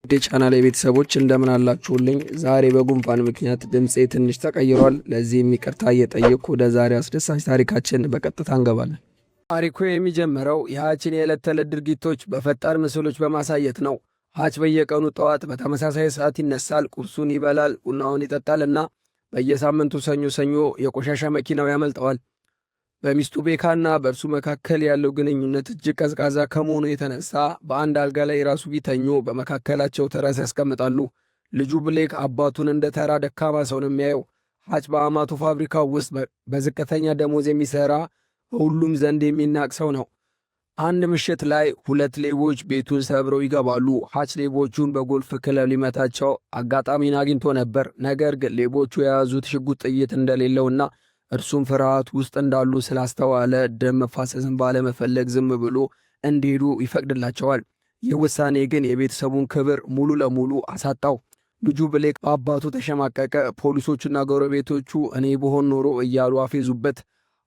ቻናል የቤተሰቦች እንደምን አላችሁልኝ? ዛሬ በጉንፋን ምክንያት ድምጼ ትንሽ ተቀይሯል። ለዚህም ይቅርታ እየጠየቅኩ ወደ ዛሬ አስደሳች ታሪካችን በቀጥታ እንገባለን። ታሪኩ የሚጀምረው የሃችን የዕለት ተዕለት ድርጊቶች በፈጣን ምስሎች በማሳየት ነው። ሃች በየቀኑ ጠዋት በተመሳሳይ ሰዓት ይነሳል፣ ቁርሱን ይበላል፣ ቡናውን ይጠጣል እና በየሳምንቱ ሰኞ ሰኞ የቆሻሻ መኪናው ያመልጠዋል። በሚስቱ ቤካና በእርሱ መካከል ያለው ግንኙነት እጅግ ቀዝቃዛ ከመሆኑ የተነሳ በአንድ አልጋ ላይ ራሱ ቢተኙ በመካከላቸው ትራስ ያስቀምጣሉ። ልጁ ብሌክ አባቱን እንደ ተራ ደካማ ሰው ነው የሚያየው። ሃች በአማቱ ፋብሪካ ውስጥ በዝቅተኛ ደሞዝ የሚሰራ በሁሉም ዘንድ የሚናቅ ሰው ነው። አንድ ምሽት ላይ ሁለት ሌቦች ቤቱን ሰብረው ይገባሉ። ሃች ሌቦቹን በጎልፍ ክለብ ሊመታቸው አጋጣሚን አግኝቶ ነበር። ነገር ግን ሌቦቹ የያዙት ሽጉጥ ጥይት እንደሌለውና እርሱም ፍርሃት ውስጥ እንዳሉ ስላስተዋለ ደም መፋሰስን ባለመፈለግ ዝም ብሎ እንዲሄዱ ይፈቅድላቸዋል። ይህ ውሳኔ ግን የቤተሰቡን ክብር ሙሉ ለሙሉ አሳጣው። ልጁ ብሌክ በአባቱ ተሸማቀቀ። ፖሊሶቹና ጎረቤቶቹ እኔ በሆን ኖሮ እያሉ አፌዙበት።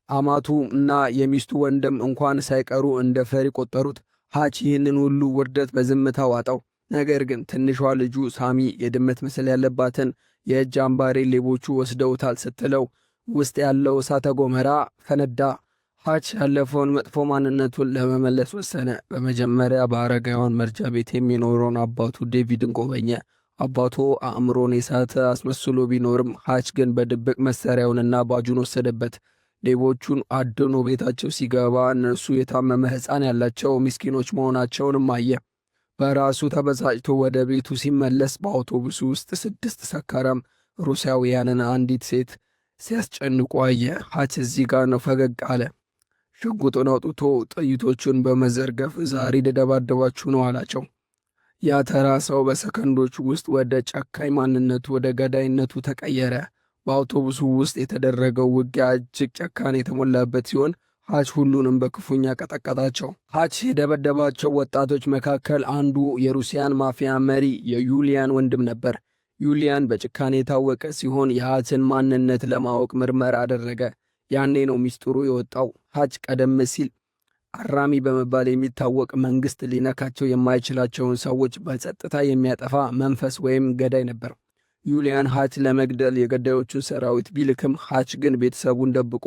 አማቱ እና የሚስቱ ወንድም እንኳን ሳይቀሩ እንደ ፈሪ ቆጠሩት። ሃች ይህንን ሁሉ ውርደት በዝምታ ዋጠው። ነገር ግን ትንሿ ልጁ ሳሚ የድመት ምስል ያለባትን የእጅ አምባሬ ሌቦቹ ወስደውታል ስትለው ውስጥ ያለው እሳተ ገሞራ ፈነዳ። ሃች ያለፈውን መጥፎ ማንነቱን ለመመለስ ወሰነ። በመጀመሪያ በአረጋውያን መርጃ ቤት የሚኖረውን አባቱ ዴቪድን ጎበኘ። አባቱ አእምሮን የሳተ አስመስሎ ቢኖርም ሃች ግን በድብቅ መሳሪያውንና ባጁን ወሰደበት። ሌቦቹን አድኖ ቤታቸው ሲገባ እነርሱ የታመመ ሕፃን ያላቸው ምስኪኖች መሆናቸውንም አየ። በራሱ ተበሳጭቶ ወደ ቤቱ ሲመለስ በአውቶቡሱ ውስጥ 6 ሰካራም ሩሲያውያንን አንዲት ሴት ሲያስጨንቁ አየ። ሃች እዚህ ጋር ነው ፈገግ አለ። ሽጉጡን አውጥቶ ጥይቶቹን በመዘርገፍ ዛሬ ልደባደባችሁ ነው አላቸው። ያ ተራ ሰው በሰከንዶች ውስጥ ወደ ጨካኝ ማንነቱ ወደ ገዳይነቱ ተቀየረ። በአውቶቡሱ ውስጥ የተደረገው ውጊያ እጅግ ጨካኔ የተሞላበት ሲሆን ሃች ሁሉንም በክፉኛ ቀጠቀጣቸው። ሃች የደበደባቸው ወጣቶች መካከል አንዱ የሩሲያን ማፊያ መሪ የዩሊያን ወንድም ነበር። ዩሊያን በጭካኔ የታወቀ ሲሆን የሃችን ማንነት ለማወቅ ምርመራ አደረገ። ያኔ ነው ሚስጥሩ የወጣው። ሃች ቀደም ሲል አራሚ በመባል የሚታወቅ መንግሥት ሊነካቸው የማይችላቸውን ሰዎች በጸጥታ የሚያጠፋ መንፈስ ወይም ገዳይ ነበር። ዩሊያን ሃች ለመግደል የገዳዮቹን ሰራዊት ቢልክም ሃች ግን ቤተሰቡን ደብቆ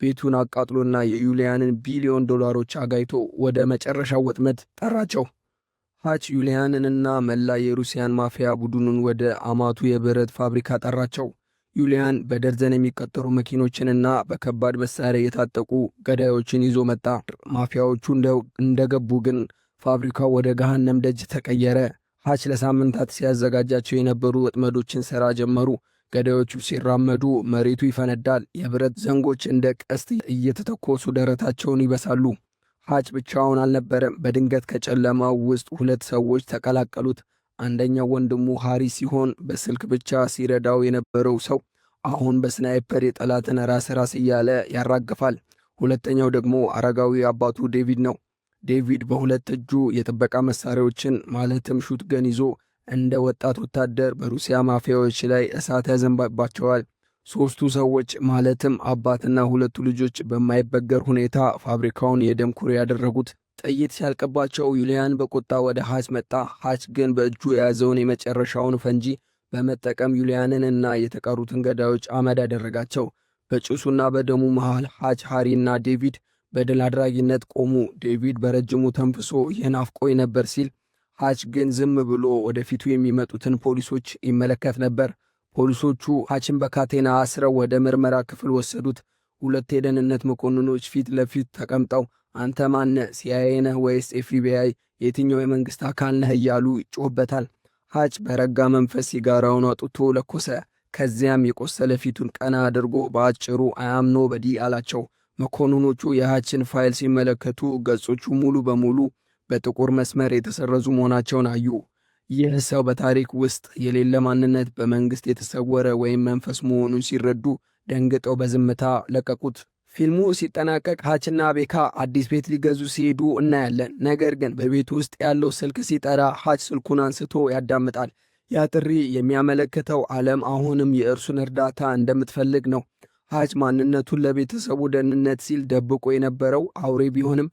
ቤቱን አቃጥሎና የዩሊያንን $1 ቢሊዮን አጋይቶ ወደ መጨረሻው ወጥመድ ጠራቸው። ሃች ዩሊያንንና መላ የሩሲያን ማፊያ ቡድኑን ወደ አማቱ የብረት ፋብሪካ ጠራቸው። ዩሊያን በደርዘን የሚቆጠሩ መኪኖችንና በከባድ መሳሪያ የታጠቁ ገዳዮችን ይዞ መጣ። ማፊያዎቹ እንደገቡ ግን ፋብሪካው ወደ ገሃነም ደጅ ተቀየረ። ሃች ለሳምንታት ሲያዘጋጃቸው የነበሩ ወጥመዶችን ሥራ ጀመሩ። ገዳዮቹ ሲራመዱ መሬቱ ይፈነዳል። የብረት ዘንጎች እንደ ቀስት እየተተኮሱ ደረታቸውን ይበሳሉ። ሃች ብቻውን አልነበረም። በድንገት ከጨለማው ውስጥ 2 ሰዎች ተቀላቀሉት። አንደኛው ወንድሙ ሃሪ ሲሆን በስልክ ብቻ ሲረዳው የነበረው ሰው አሁን በስናይፐር የጠላትን ራስ እያለ ያራግፋል። ሁለተኛው ደግሞ አረጋዊ አባቱ ዴቪድ ነው። ዴቪድ በሁለት እጁ የጥበቃ መሳሪያዎችን ማለትም ሹትገን ይዞ እንደ ወጣት ወታደር በሩሲያ ማፊያዎች ላይ እሳት ያዘንባባቸዋል። 3ቱ ሰዎች ማለትም አባትና 2ቱ ልጆች በማይበገር ሁኔታ ፋብሪካውን የደም ኩሬ ያደረጉት። ጥይት ሲያልቅባቸው ዩሊያን በቁጣ ወደ ሃች መጣ። ሃች ግን በእጁ የያዘውን የመጨረሻውን ፈንጂ በመጠቀም ዩሊያንን እና የተቀሩትን ገዳዮች አመድ ያደረጋቸው። በጭሱና በደሙ መሃል ሃች፣ ሃሪና ዴቪድ በድል አድራጊነት ቆሙ። ዴቪድ በረጅሙ ተንፍሶ ይህን አፍቆኝ ነበር ሲል፣ ሃች ግን ዝም ብሎ ወደፊቱ የሚመጡትን ፖሊሶች ይመለከት ነበር። ፖሊሶቹ ሃችን በካቴና አስረው ወደ ምርመራ ክፍል ወሰዱት። 2 የደህንነት መኮንኖች ፊት ለፊት ተቀምጠው አንተ ማነህ? ሲአይኤ ነህ ወይስ ኤፍቢአይ? የትኛው የመንግሥት አካል ነህ? እያሉ ይጮህበታል። ሃች በረጋ መንፈስ ሲጋራውን አውጥቶ ለኮሰ። ከዚያም የቆሰለ ፊቱን ቀና አድርጎ በአጭሩ አያምኖ በዲ አላቸው። መኮንኖቹ የሃችን ፋይል ሲመለከቱ ገጾቹ ሙሉ በሙሉ በጥቁር መስመር የተሰረዙ መሆናቸውን አዩ። ይህ ሰው በታሪክ ውስጥ የሌለ ማንነት በመንግሥት የተሰወረ ወይም መንፈስ መሆኑን ሲረዱ ደንግጠው በዝምታ ለቀቁት። ፊልሙ ሲጠናቀቅ ሃችና ቤካ አዲስ ቤት ሊገዙ ሲሄዱ እናያለን። ነገር ግን በቤቱ ውስጥ ያለው ስልክ ሲጠራ ሃች ስልኩን አንስቶ ያዳምጣል። ያ ጥሪ የሚያመለክተው ዓለም አሁንም የእርሱን እርዳታ እንደምትፈልግ ነው። ሃች ማንነቱን ለቤተሰቡ ደህንነት ሲል ደብቆ የነበረው አውሬ ቢሆንም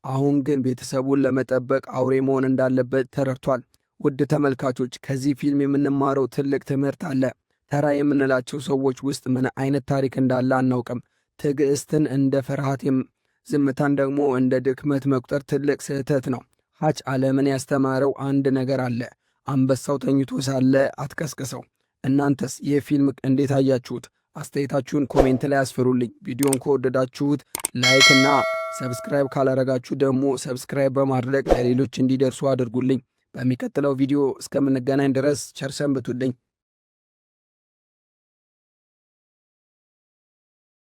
አሁን ግን ቤተሰቡን ለመጠበቅ አውሬ መሆን እንዳለበት ተረድቷል። ውድ ተመልካቾች ከዚህ ፊልም የምንማረው ትልቅ ትምህርት አለ። ተራ የምንላቸው ሰዎች ውስጥ ምን አይነት ታሪክ እንዳለ አናውቅም። ትዕግስትን እንደ ፍርሃት፣ ዝምታን ደግሞ እንደ ድክመት መቁጠር ትልቅ ስህተት ነው። ሀች ዓለምን ያስተማረው አንድ ነገር አለ። አንበሳው ተኝቶ ሳለ አትቀስቅሰው። እናንተስ ይህ ፊልም እንዴት አያችሁት? አስተያየታችሁን ኮሜንት ላይ አስፍሩልኝ። ቪዲዮን ከወደዳችሁት ላይክ እና ሰብስክራይብ ካላረጋችሁ ደግሞ ሰብስክራይብ በማድረግ ለሌሎች እንዲደርሱ አድርጉልኝ። በሚቀጥለው ቪዲዮ እስከምንገናኝ ድረስ ቸር ሰንብቱልኝ።